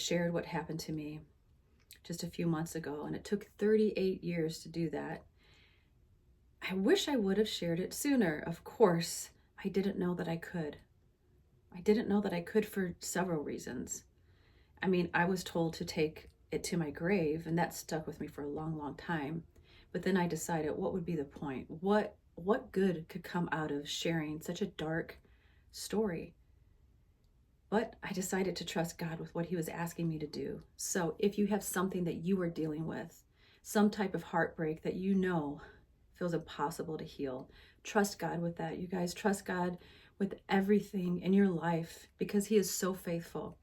shared what happened to me just a few months ago, and it took 38 years to do that. I wish I would have shared it sooner. Of course, I didn't know that I could. I didn't know that I could for several reasons. I mean, I was told to take it to my grave, and that stuck with me for a long, long time. But then I decided, what would be the point? What good could come out of sharing such a dark story? But I decided to trust God with what He was asking me to do. So if you have something that you are dealing with, some type of heartbreak that you know feels impossible to heal, trust God with that. You guys, trust God with everything in your life because He is so faithful.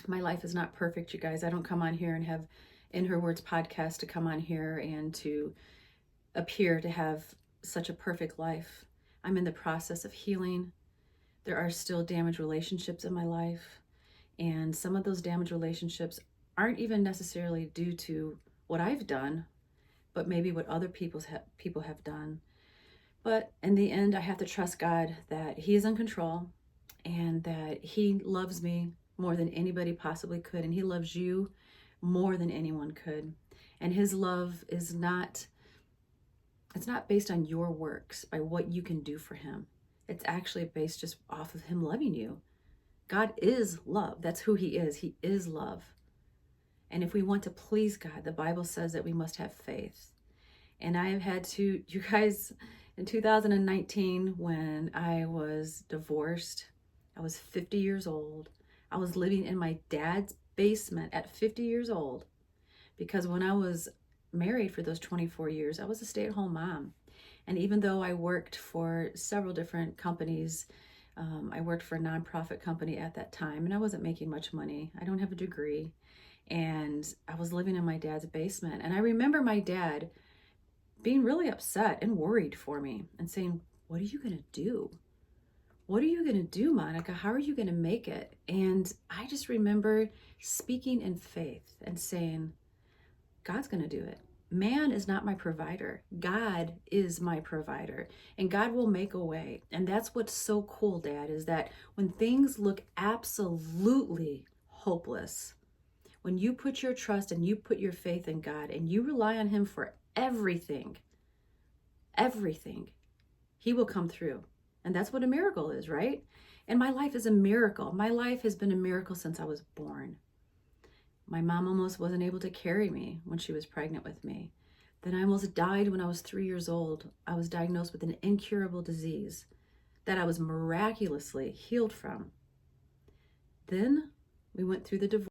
My life is not perfect, you guys. I don't come on here and have In Her Words podcast to come on here and to appear to have such a perfect life. I'm in the process of healing. There are still damaged relationships in my life, and some of those damaged relationships aren't even necessarily due to what I've done, but maybe what other people have done. But in the end, I have to trust God that He is in control and that He loves me more than anybody possibly could, and He loves you more than anyone could. And His love is not, it's not based on your works, by what you can do for Him. It's actually based just off of Him loving you. God is love. That's who He is. He is love. And if we want to please God, the Bible says that we must have faith. And I have had to, you guys, in 2019, when I was divorced, I was 50 years old. I was living in my dad's basement at 50 years old because when I was married for those 24 years, I was a stay-at-home mom. And even though I worked for several different companies, I worked for a nonprofit company at that time, and I wasn't making much money. I don't have a degree. And I was living in my dad's basement. And I remember my dad being really upset and worried for me and saying, "What are you going to do? What are you going to do, Monica? How are you going to make it?" And I just remember speaking in faith and saying, God's going to do it. Man is not my provider. God is my provider, and God will make a way. And that's what's so cool, Dad, is that when things look absolutely hopeless, when you put your trust and you put your faith in God and you rely on Him for everything, He will come through. And that's what a miracle is, right? And my life is a miracle. My life has been a miracle since I was born. My mom almost wasn't able to carry me when she was pregnant with me. Then I almost died when I was 3 years old. I was diagnosed with an incurable disease that I was miraculously healed from. Then we went through the divorce.